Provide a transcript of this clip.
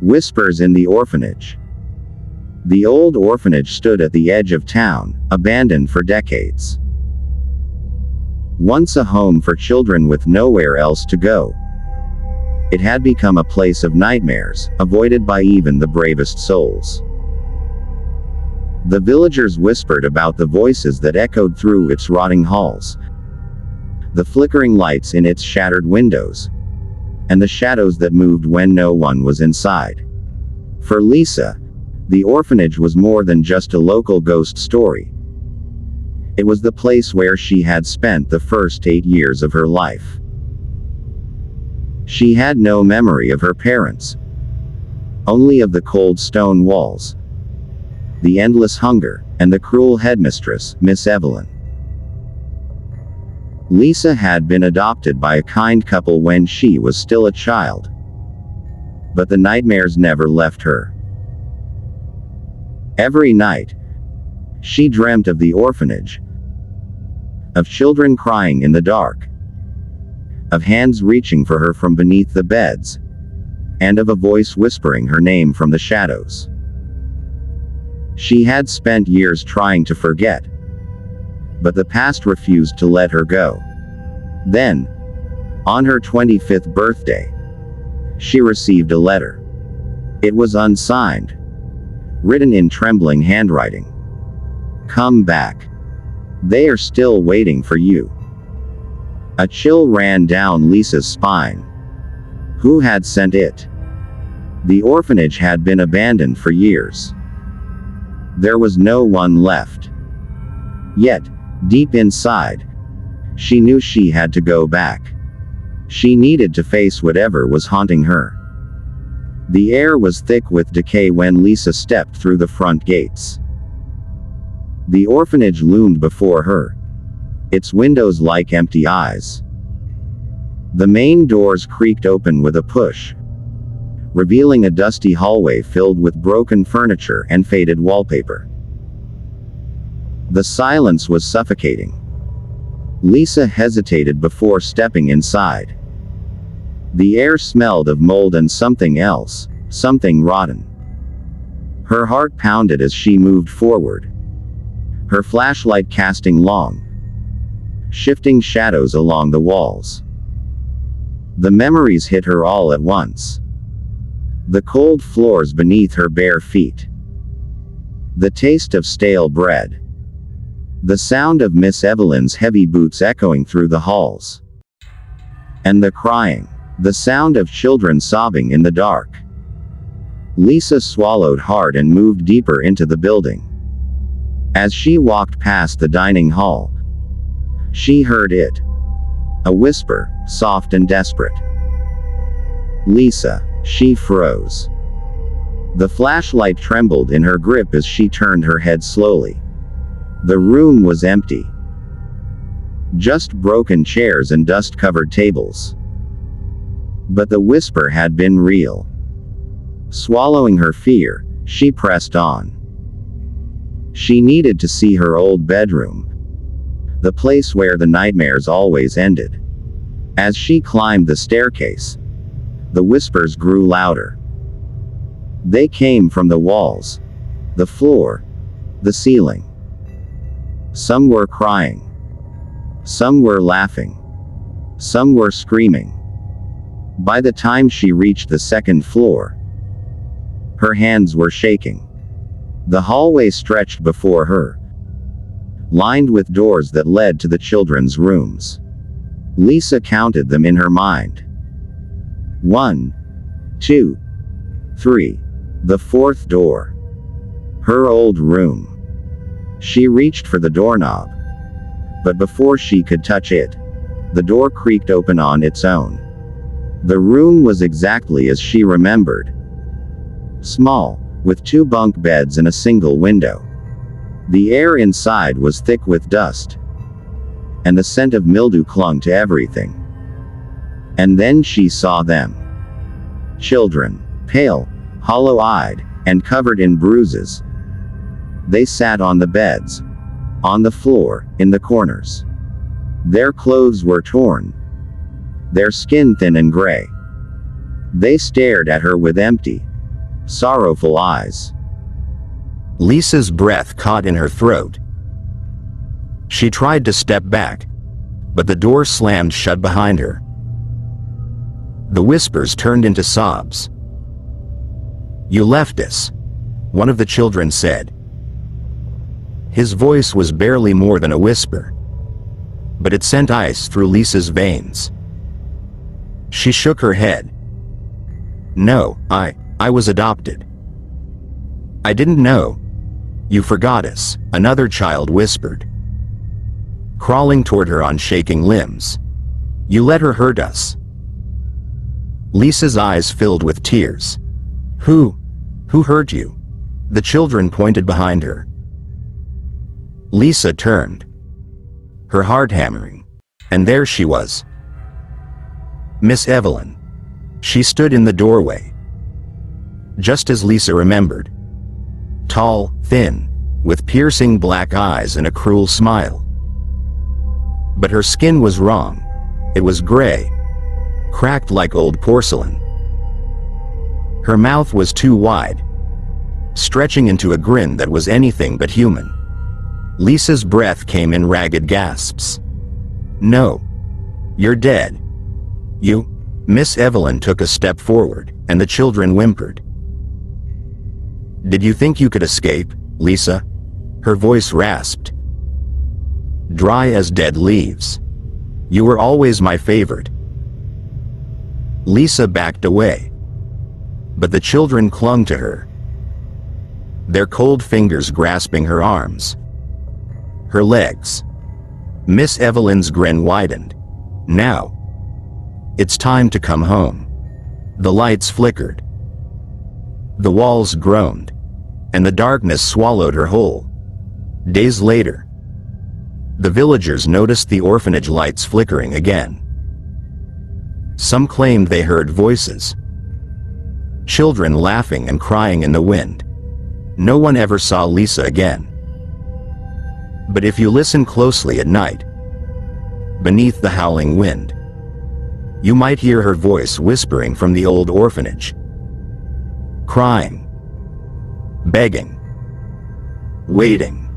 Whispers in the Orphanage. The old orphanage stood at the edge of town, abandoned for decades. Once a home for children with nowhere else to go, it had become a place of nightmares, avoided by even the bravest souls. The villagers whispered about the voices that echoed through its rotting halls, the flickering lights in its shattered windows, and the shadows that moved when no one was inside. For Lisa, the orphanage was more than just a local ghost story. It was the place where she had spent the first 8 years of her life. She had no memory of her parents, only of the cold stone walls, the endless hunger, and the cruel headmistress, Miss Evelyn. Lisa had been adopted by a kind couple when she was still a child, but the nightmares never left her. Every night, she dreamt of the orphanage, of children crying in the dark, of hands reaching for her from beneath the beds, and of a voice whispering her name from the shadows. She had spent years trying to forget, but the past refused to let her go. Then, on her 25th birthday, she received a letter. It was unsigned, written in trembling handwriting. "Come back. They are still waiting for you." A chill ran down Lisa's spine. Who had sent it? The orphanage had been abandoned for years. There was no one left. Yet, deep inside, she knew she had to go back. She needed to face whatever was haunting her. The air was thick with decay when Lisa stepped through the front gates. The orphanage loomed before her, its windows like empty eyes. The main doors creaked open with a push, revealing a dusty hallway filled with broken furniture and faded wallpaper. The silence was suffocating. Lisa hesitated before stepping inside. The air smelled of mold and something else, something rotten. Her heart pounded as she moved forward, her flashlight casting long, shifting shadows along the walls. The memories hit her all at once. The cold floors beneath her bare feet, the taste of stale bread, the sound of Miss Evelyn's heavy boots echoing through the halls, and the crying, the sound of children sobbing in the dark. Lisa swallowed hard and moved deeper into the building. As she walked past the dining hall, she heard it. A whisper, soft and desperate. "Lisa." She froze. The flashlight trembled in her grip as she turned her head slowly. The room was empty. Just broken chairs and dust-covered tables. But the whisper had been real. Swallowing her fear, she pressed on. She needed to see her old bedroom, the place where the nightmares always ended. As she climbed the staircase, the whispers grew louder. They came from the walls, the floor, the ceiling. Some were crying. Some were laughing. Some were screaming. By the time she reached the second floor, her hands were shaking. The hallway stretched before her, lined with doors that led to the children's rooms. Lisa counted them in her mind. 1, 2, 3. The fourth door. Her old room. She reached for the doorknob, but before she could touch it, the door creaked open on its own. The room was exactly as she remembered. Small, with 2 bunk beds and a single window. The air inside was thick with dust, and the scent of mildew clung to everything. And then she saw them. Children, pale, hollow-eyed, and covered in bruises. They sat on the beds, on the floor, in the corners. Their clothes were torn, their skin thin and gray. They stared at her with empty, sorrowful eyes. Lisa's breath caught in her throat. She tried to step back, but the door slammed shut behind her. The whispers turned into sobs. "You left us," one of the children said. His voice was barely more than a whisper, but it sent ice through Lisa's veins. She shook her head. "No, I was adopted." "I didn't know. You forgot us," another child whispered, crawling toward her on shaking limbs. "You let her hurt us." Lisa's eyes filled with tears. Who hurt you?" The children pointed behind her. Lisa turned, her heart hammering, and there she was. Miss Evelyn. She stood in the doorway, just as Lisa remembered. Tall, thin, with piercing black eyes and a cruel smile. But her skin was wrong. It was gray, cracked like old porcelain. Her mouth was too wide, stretching into a grin that was anything but human. Lisa's breath came in ragged gasps. "No. You're dead. You..." Miss Evelyn took a step forward, and the children whimpered. "Did you think you could escape, Lisa?" Her voice rasped, dry as dead leaves. "You were always my favorite." Lisa backed away, but the children clung to her, their cold fingers grasping her arms, her legs. Miss Evelyn's grin widened. "Now, it's time to come home." The lights flickered, the walls groaned, and the darkness swallowed her whole. Days later, the villagers noticed the orphanage lights flickering again. Some claimed they heard voices, children laughing and crying in the wind. No one ever saw Lisa again. But if you listen closely at night, beneath the howling wind, you might hear her voice whispering from the old orphanage, crying, begging, waiting.